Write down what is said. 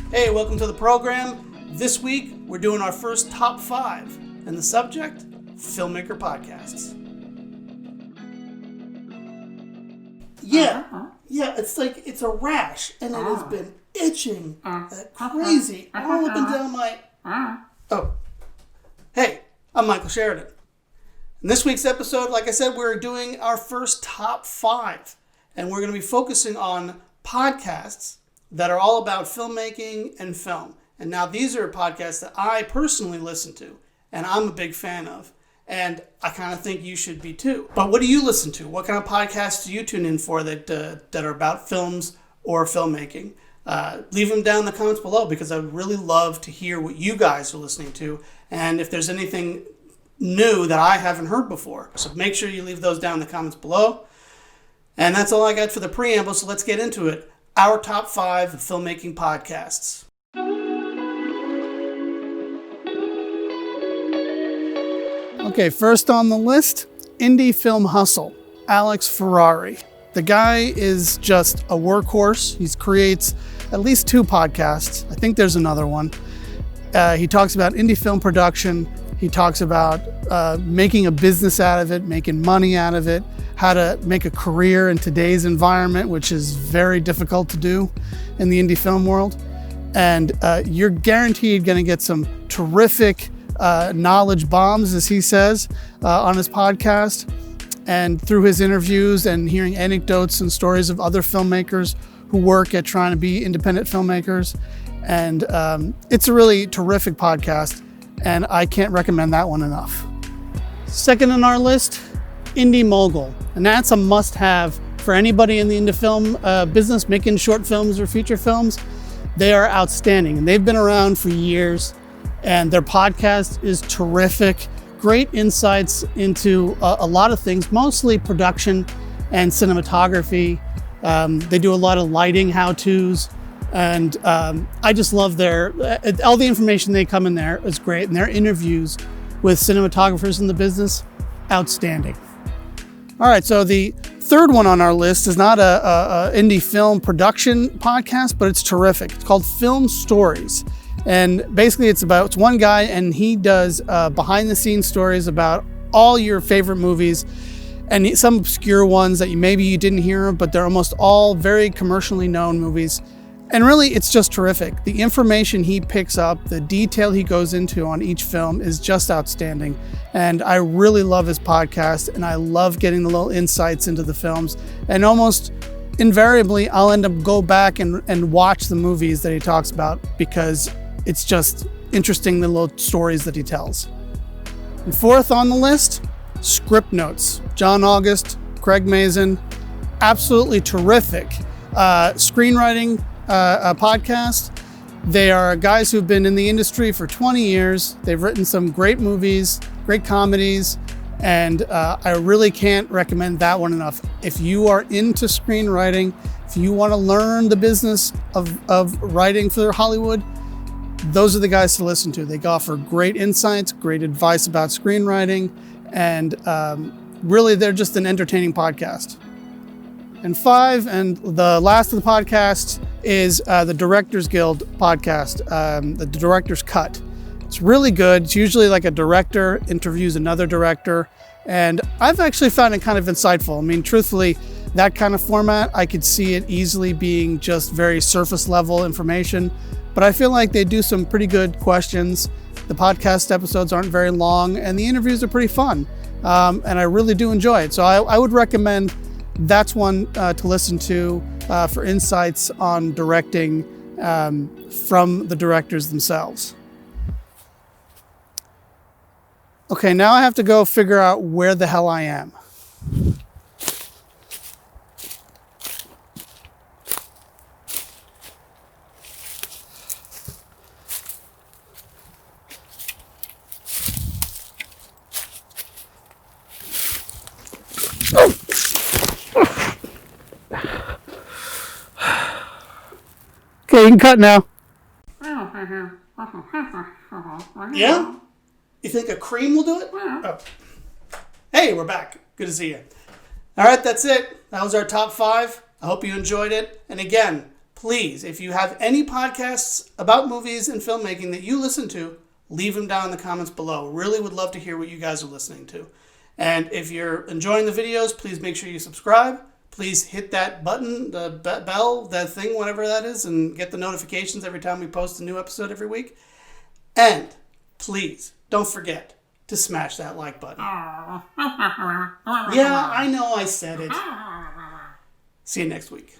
Hey, welcome to the program. This week, we're doing our first top 5, and the subject, filmmaker podcasts. Yeah, it's like, it's a rash, and it has been itching crazy all up and down my... Oh. Hey, I'm Michael Sheridan. In this week's episode, like I said, we're doing our first top 5, and we're going to be focusing on podcasts that are all about filmmaking and film. And now these are podcasts that I personally listen to, and I'm a big fan of, and I kind of think you should be too. But what do you listen to? What kind of podcasts do you tune in for that are about films or filmmaking? Leave them down in the comments below, because I would really love to hear what you guys are listening to, and if there's anything new that I haven't heard before. So make sure you leave those down in the comments below. And that's all I got for the preamble, so let's get into it. Our top 5 of filmmaking podcasts. Okay, first on the list, Indie Film Hustle, Alex Ferrari. The guy is just a workhorse. He creates at least 2 podcasts. I think there's another one. He talks about indie film production. He talks about making a business out of it, making money out of it, how to make a career in today's environment, which is very difficult to do in the indie film world. And you're guaranteed going to get some terrific knowledge bombs, as he says, on his podcast, and through his interviews and hearing anecdotes and stories of other filmmakers who work at trying to be independent filmmakers. And it's a really terrific podcast, and I can't recommend that one enough. Second on our list, Indie Mogul, and that's a must-have for anybody in the indie film business making short films or feature films. They are outstanding, and they've been around for years, and their podcast is terrific. Great insights into a lot of things, mostly production and cinematography. They do a lot of lighting how-tos, and I just love all the information they come in there is great, and their interviews with cinematographers in the business, outstanding. All right, so the third one on our list is not a indie film production podcast, but it's terrific. It's called Film Stories. And basically it's one guy, and he does behind the scenes stories about all your favorite movies, and some obscure ones that maybe you didn't hear of, but they're almost all very commercially known movies. And really, it's just terrific. The information he picks up, the detail he goes into on each film is just outstanding. And I really love his podcast, and I love getting the little insights into the films. And almost invariably, I'll end up go back and watch the movies that he talks about, because it's just interesting, the little stories that he tells. And fourth on the list, Script Notes. John August, Craig Mazin, absolutely terrific screenwriting podcast. They are guys who've been in the industry for 20 years. They've written some great movies, great comedies, and I really can't recommend that one enough. If you are into screenwriting, if you want to learn the business of writing for Hollywood, those are the guys to listen to. They offer great insights, great advice about screenwriting, and really they're just an entertaining podcast. And 5, and the last of the podcasts, is the Directors Guild podcast, the Director's Cut. It's really good. It's usually like a director interviews another director, and I've actually found it kind of insightful. I mean, truthfully, that kind of format, I could see it easily being just very surface level information, but I feel like they do some pretty good questions. The podcast episodes aren't very long, and the interviews are pretty fun, and I really do enjoy it. So I would recommend that's one to listen to for insights on directing from the directors themselves. Okay, now I have to go figure out where the hell I am. Okay, you can cut now. Yeah? You think a cream will do it? Oh. Hey, we're back. Good to see you. All right, that's it. That was our top 5. I hope you enjoyed it. And again, please, if you have any podcasts about movies and filmmaking that you listen to, leave them down in the comments below. Really would love to hear what you guys are listening to. And if you're enjoying the videos, please make sure you subscribe. Please hit that button, the bell, that thing, whatever that is, and get the notifications every time we post a new episode every week. And please, don't forget to smash that like button. Yeah, I know I said it. See you next week.